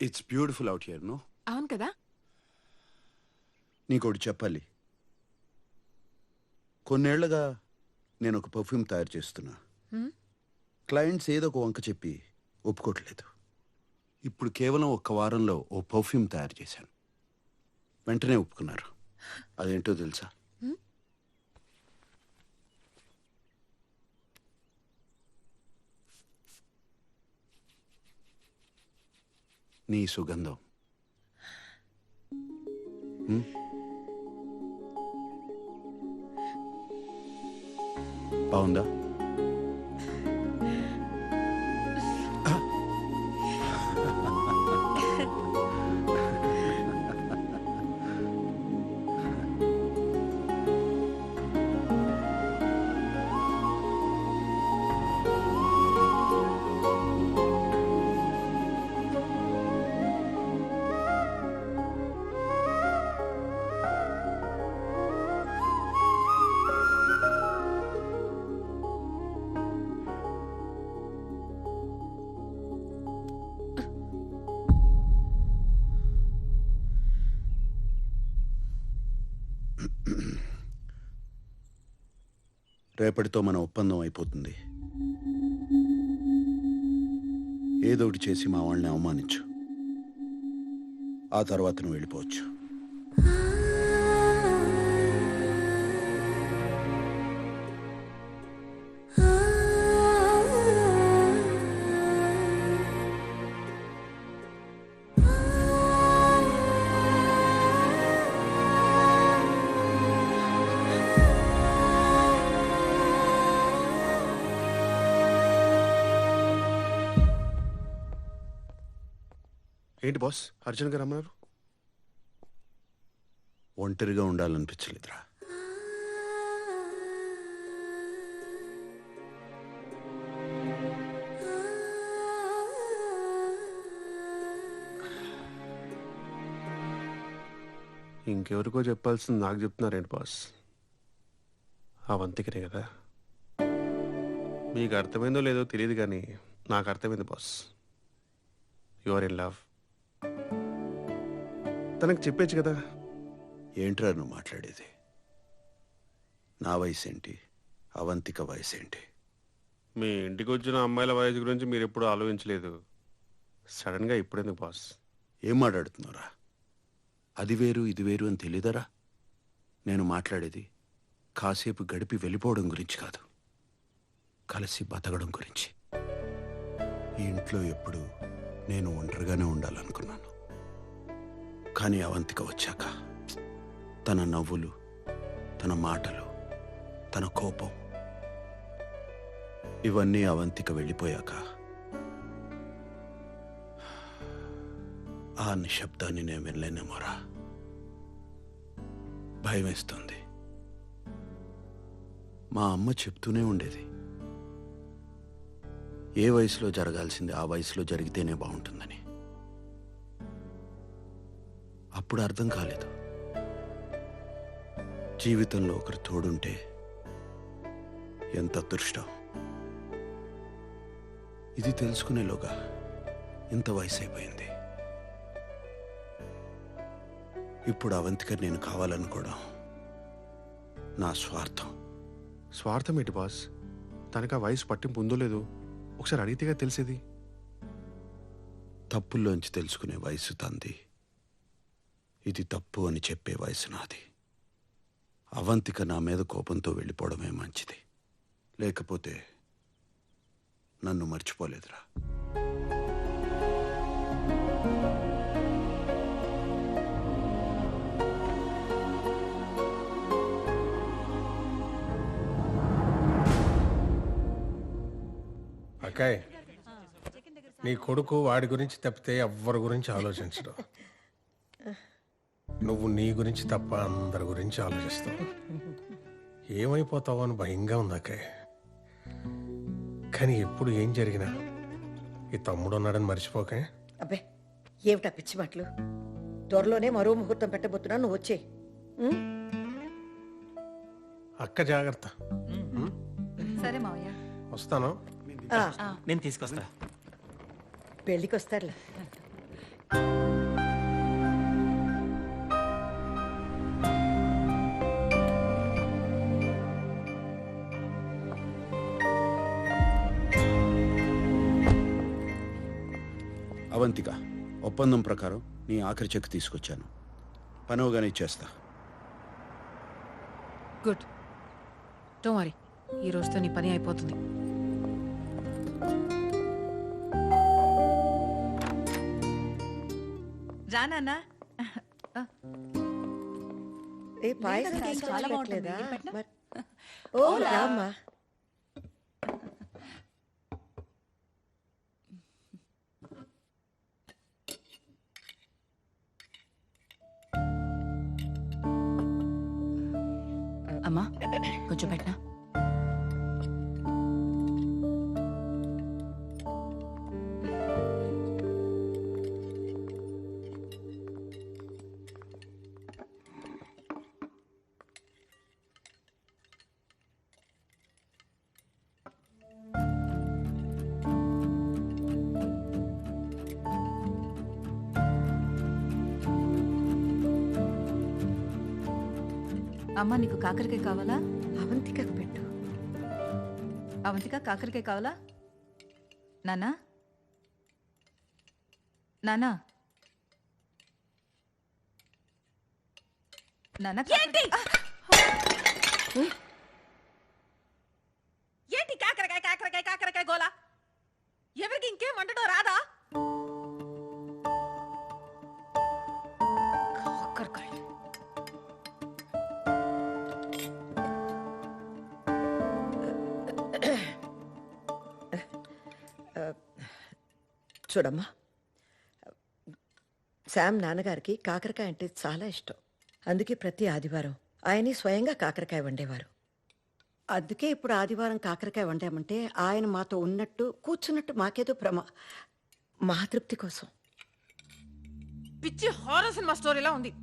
It's beautiful out here no. అవును కదా. నీకోటి చెప్పాలి. కొన్నేళ్లుగా నేను ఒక పర్ఫ్యూమ్ తయారు చేస్తున్నా. క్లయింట్స్ ఏదో ఒక వంక చెప్పి ఒప్పుకోవట్లేదు. ఇప్పుడు కేవలం ఒక్క వారంలో ఓ పర్ఫ్యూమ్ తయారు చేశాను. వెంటనే ఒప్పుకున్నారు. అదేంటో తెలుసా? నీ సుగంధం. బాగుందా? రేపటితో మన ఒప్పందం అయిపోతుంది. ఏదోటి చేసి మా వాళ్ళని అవమానించు. ఆ తర్వాత నువ్వు వెళ్ళిపోవచ్చు. ఏంటి బాస్ అర్జున్ గారు రమ్మన్నారు? ఒంటరిగా ఉండాలనిపించలేదురా. ఇంకెవరికో చెప్పాల్సింది నాకు చెప్తున్నారేంటి బాస్? అవంతికనే కదా. మీకు అర్థమైందో లేదో తెలియదు కానీ నాకు అర్థమైంది boss. You are in love. తనకు చెప్పేచ్చు కదా. ఏంట్రా నువ్వు మాట్లాడేది? నా వయసు ఏంటి, అవంతిక వయసు ఏంటి? మీ ఇంటికి వచ్చిన అమ్మాయిల వయసు గురించి మీరు ఎప్పుడు ఆలోచించలేదు. సడన్గా ఇప్పుడెందుకు బాస్? ఏం మాట్లాడుతున్నారా? అది వేరు ఇది వేరు అని తెలీదరా? నేను మాట్లాడేది కాసేపు గడిపి వెళ్ళిపోవడం గురించి కాదు, కలిసి బతకడం గురించి. ఈ ఇంట్లో ఎప్పుడు నేను ఒంటరిగానే ఉండాలనుకున్నాను. కానీ అవంతిక వచ్చాక తన నవ్వులు, తన మాటలు, తన కోపం, ఇవన్నీ అవంతిక వెళ్ళిపోయాక ఆ నిశ్శబ్దాన్ని నేను వినలేనేమోరా. భయం వేస్తుంది. మా అమ్మ చెప్తూనే ఉండేది, ఏ వయసులో జరగాల్సింది ఆ వయసులో జరిగితేనే బాగుంటుందని. అప్పుడు అర్థం కాలేదు, జీవితంలో ఒకరు తోడుంటే ఎంత అదృష్టం. ఇది తెలుసుకునేలోగా ఇంత వయసు అయిపోయింది. ఇప్పుడు అవంతిక నేను కావాలనుకోవడం నా స్వార్థం. స్వార్థం ఏంటి బాస్? తనకు ఆ వయసు పట్టింపు ఉందో లేదో ఒకసారి అడిగితేగా తెలిసేది. తప్పుల్లోంచి తెలుసుకునే వయసు తంది, ఇది తప్పు అని చెప్పే వయసు నాది. అవంతిక నా మీద కోపంతో వెళ్ళిపోవడమే మంచిది, లేకపోతే నన్ను మర్చిపోలేదురా. అక్కాయ్, నీ కొడుకు వాడి గురించి తప్పితే ఎవ్వరి గురించి ఆలోచించడు. నువ్వు నీ గురించి తప్ప అందరి గురించి ఆలోచిస్తావు. ఏమైపోతావు అని భయంగా ఉంది అక్కాయ్. కానీ ఎప్పుడు ఏం జరిగినా ఈ తమ్ముడు ఉన్నాడని మర్చిపోకే. అబ్బే, ఏమిటా పిచ్చి మాటలు? త్వరలోనే మరో ముహూర్తం పెట్టబోతున్నా, నువ్వు వచ్చే. అక్క జాగ్రత్త. సరే మావయ్య. వస్తాను. ఆ, నేను తీసుకొస్తా. పెళ్ళికి వస్తారులే. అవంతిక, ఒప్పందం ప్రకారం నీ ఆఖరి చెక్ తీసుకొచ్చాను. పనవగానే ఇచ్చేస్తా. గుడ్, డోంట్ వరీ, ఈ రోజుతో నీ పని అయిపోతుంది. రానా ఏ పాయసం చాలా చాలా బాగుంటుంది. బాగుంటుందా? ఓ రామ్మా. అమ్మా కొంచెం పెట్టనా? అమ్మా నీకు కాకరకాయ కావాలా? అవంతికకు పెట్టు. అవంతిక కాకరకాయ కావాలా? నానా నానా నానా ఏంటి ఏంటి కాకరకాయ కాకరకాయ కాకరకాయ గోలా? ఎవరికి ఇంకేం వండడం రాదా? కాకరకాయ చూడమ్మా, శామ్ నాన్నగారికి కాకరకాయ అంటే చాలా ఇష్టం. అందుకే ప్రతి ఆదివారం ఆయనే స్వయంగా కాకరకాయ వండేవారు. అందుకే ఇప్పుడు ఆదివారం కాకరకాయ వండామంటే ఆయన మాతో ఉన్నట్టు కూర్చున్నట్టు మాకేదో మా తృప్తి కోసం. పిచ్చి హారర్ సినిమా స్టోరీలా ఉంది.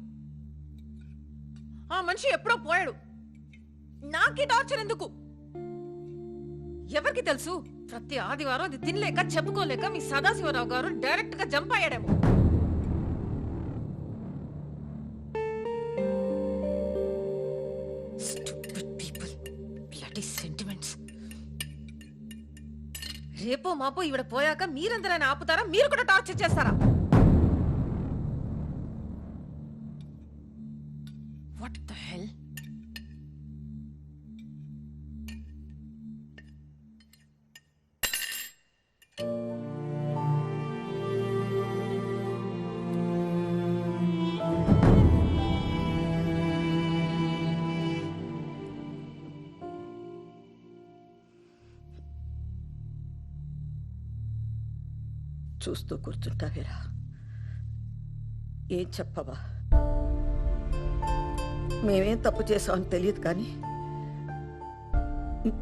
ఆ మనిషి ఎప్పుడో పోయాడు, నాకీ టార్చర్ ఎందుకు? ఎవరికి తెలుసు, ప్రతి ఆదివారం అది తినలేక చెప్పుకోలేక మీ సదాశివరావు గారు డైరెక్ట్ గా jump అయ్యాడేమో. Stupid people. Bloody sentiments. రేపో మాపో ఈవిడ పోయాక మీరందరైనా ఆపుతారా? మీరు కూడా టార్చర్ చేస్తారా? What the hell? చూస్తూ కూర్చుంటావేరా? ఏం చెప్పవా? మేమేం తప్పు చేసామని తెలియదు కానీ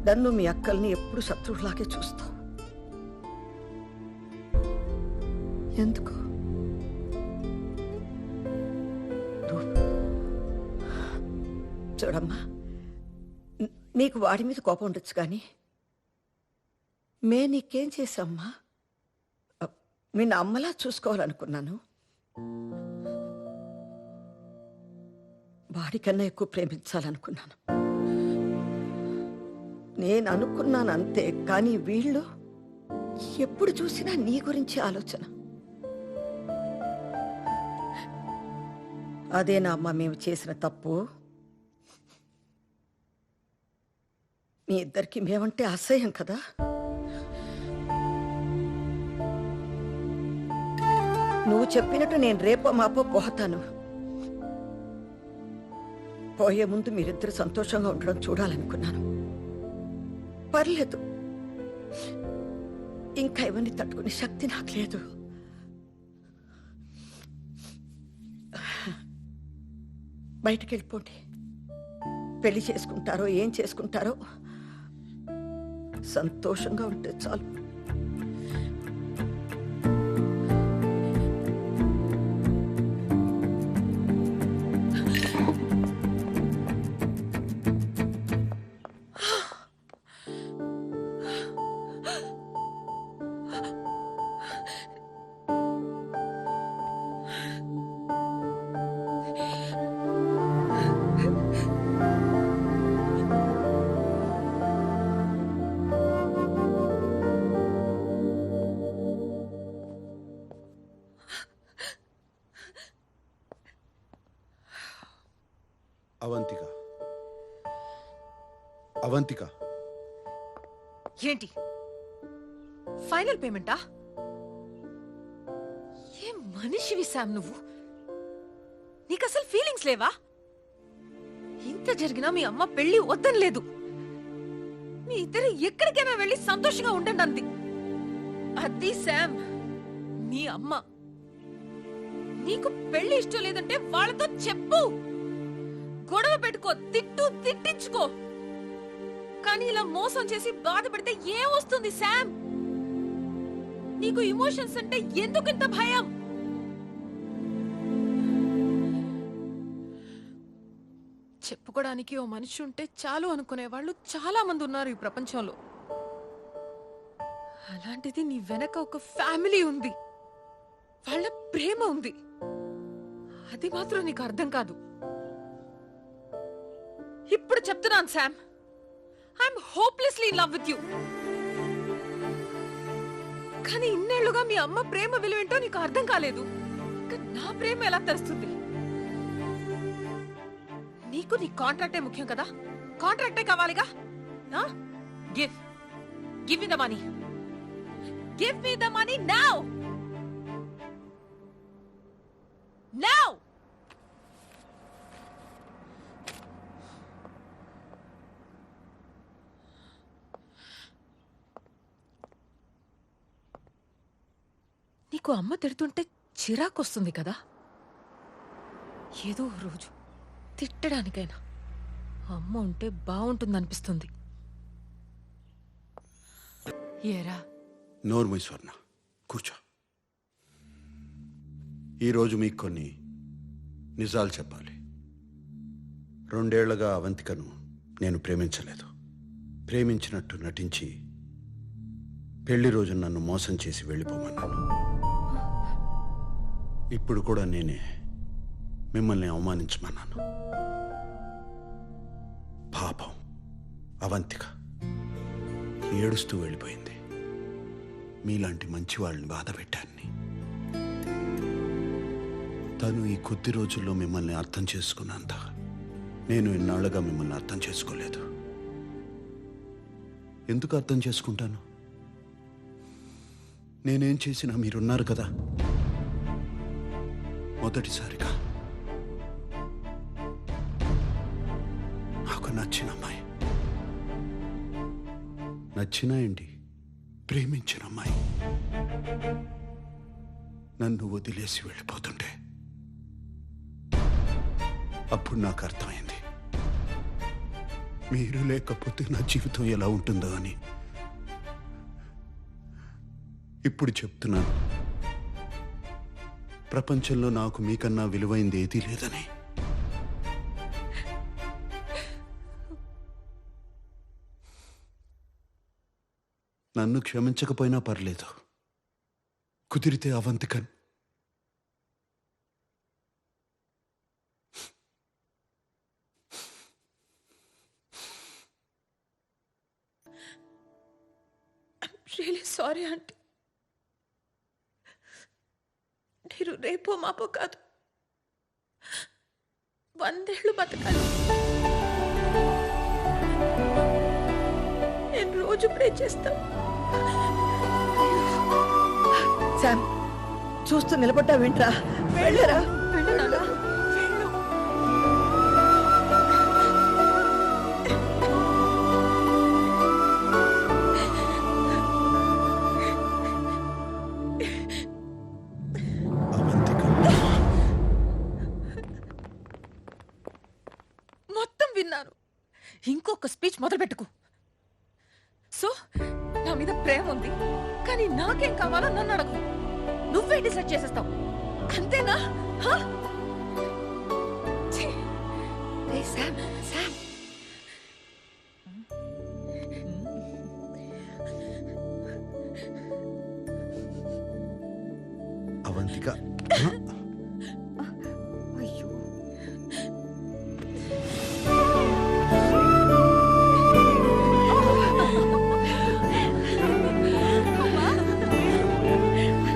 నన్ను మీ అక్కల్ని ఎప్పుడు శత్రువులాగే చూస్తావు. ఎందుకు? చూడమ్మా, నీకు వాడి మీద కోపం ఉండొచ్చు కానీ నీకేం చేశామ్మా? మీ అమ్మలా చూసుకోవాలనుకున్నాను. వాడికన్నా ఎక్కువ ప్రేమించాలనుకున్నాను. నేను అనుకున్నాను అంతే, కానీ వీళ్ళు ఎప్పుడు చూసినా నీ గురించి ఆలోచన. అదేనా అమ్మా మేము చేసిన తప్పు? మీ ఇద్దరికి మేమంటే అసహ్యం కదా? నువ్వు చెప్పినట్టు నేను రేపో మాపో పోతాను. పోయే ముందు మీరిద్దరు సంతోషంగా ఉండడం చూడాలనుకున్నాను. పర్లేదు, ఇంకా ఇవన్నీ తట్టుకునే శక్తి నాకు లేదు. బయటికి వెళ్ళిపోండి. పెళ్లి చేసుకుంటారో ఏం చేసుకుంటారో సంతోషంగా ఉంటే చాలు. అవంతిక, అవంతిక, ఏంటి ఫైనల్ పేమెంటా? ఏం మనిషివి శామ్ నువ్వు? నీకు అసలు ఫీలింగ్స్ లేవా? ఇంత జరిగినా మీ అమ్మ పెళ్లి వద్దని లేదు. మీ ఇద్దరు ఎక్కడికైనా వెళ్ళి సంతోషంగా ఉండండి అంది. అది శామ్ మీ అమ్మ. నీకు పెళ్లి ఇష్టం లేదంటే వాళ్ళతో చెప్పు, గొడవ పెట్టుకో, తిట్టించుకో. కానీ ఇలా మోసం చేసి బాధ పెడితే ఏం వస్తుంది శామ్? నీకు ఇమోషన్స్ అంటే ఎందుకింత భయం? చెప్పుకోవడానికి ఓ మనిషి ఉంటే చాలు అనుకునే వాళ్ళు చాలా మంది ఉన్నారు ఈ ప్రపంచంలో. అలాంటిది నీ వెనక ఒక ఫ్యామిలీ ఉంది, వాళ్ళ ప్రేమ ఉంది. అది మాత్రం నీకు అర్థం కాదు. ఇప్పుడు చెప్తున్నాను Sam, I'm hopelessly in love with you. కానీ ఇన్నేళ్లుగా మీ అమ్మ ప్రేమ విలువేంటో నీకు అర్థం కాలేదు. ఇంకా నా ప్రేమ ఎలా తెలుస్తుంది? నీకు నీ కాంట్రాక్టే ముఖ్యం కదా? కాంట్రాక్టే కావాలిగా. Give me the money. Give me the money now. Now. నీకు అమ్మ తిడుతుంటే చిరాకొస్తుంది కదా? ఏదో రోజు తిట్టడానికైనా అమ్మ ఉంటే బాగుంటుందనిపిస్తుంది. ఏరా? నోర్మై స్వర్ణ, కూర్చో. ఈరోజు మీకు కొన్ని నిజాలు చెప్పాలి. 2 ఏళ్లుగా అవంతికను నేను ప్రేమించలేదు. ప్రేమించినట్టు నటించి పెళ్లి రోజు నన్ను మోసం చేసి వెళ్ళిపోమన్నాను. ఇప్పుడు కూడా నేనే మిమ్మల్ని అవమానించమన్నాను. పాపం అవంతిక ఏడుస్తూ వెళ్ళిపోయింది. మీలాంటి మంచి వాళ్ళని బాధ పెట్టాన్ని. తను ఈ కొద్ది రోజుల్లో మిమ్మల్ని అర్థం చేసుకున్నంత నేను ఇన్నాళ్లుగా మిమ్మల్ని అర్థం చేసుకోలేదు. ఎందుకు అర్థం చేసుకుంటాను? నేనేం చేసినా మీరున్నారు కదా. మొదటిసారిగా నాకు నచ్చిన అమ్మాయి, నచ్చిన ఏంటి, ప్రేమించిన అమ్మాయి నన్ను వదిలేసి వెళ్ళిపోతుంటే అప్పుడు నాకు అర్థమైంది, మీరు లేకపోతే నా జీవితం ఎలా ఉంటుందో అని. ఇప్పుడు చెప్తున్నాను, ప్రపంచంలో నాకు మీకన్నా విలువైంది ఏదీ లేదని. నన్ను క్షమించకపోయినా పర్లేదు, కుదిరితే అవంతికన్ రియలీ సారీ ఆంటీ. మీరు రేపో మాపో కాదు, 100 ఏళ్ళు బతకాలి. నేను రోజు ప్రే చేస్తాను. శామ్, చూస్తూ నిలబడ్డా వింట్రా. వెళ్ళరా. వెళ్ళు నాన్న, వెళ్ళు. అవంతిక మొత్తం విన్నాను. ఇంకొక స్పీచ్ మొదలు పెట్టుకో. సో నా మీద ప్రేమ ఉంది, కానీ నాకేం కావాలో నన్ను అడగు. నువ్వే డిసైడ్ చేసేస్తావు, అంతేనా? హా? ఛీ. ఏయ్ శామ్, శామ్. అవంతిక అయ్యో,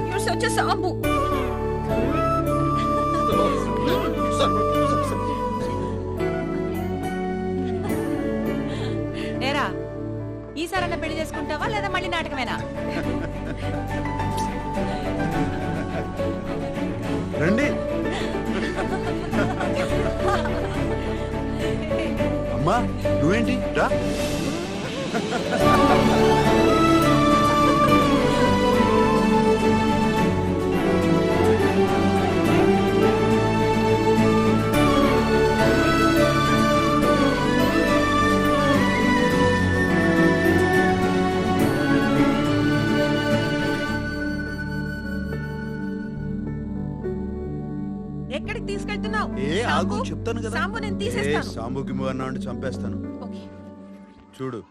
You're such a sambu. చేసుకుంటావా లేదా మళ్ళీ నాటకమేనా? రండి అమ్మా, నువ్వేంటి రా. ఎక్కడికి తీసుకెళ్తున్నావు? ఏ ఆగు, సాంబు? చెప్తాను కదా. సాంబు నేను ఏ తీసేస్తాను. సాంబుకి అన్నాడు, చంపేస్తాను. ఓకే. చూడు.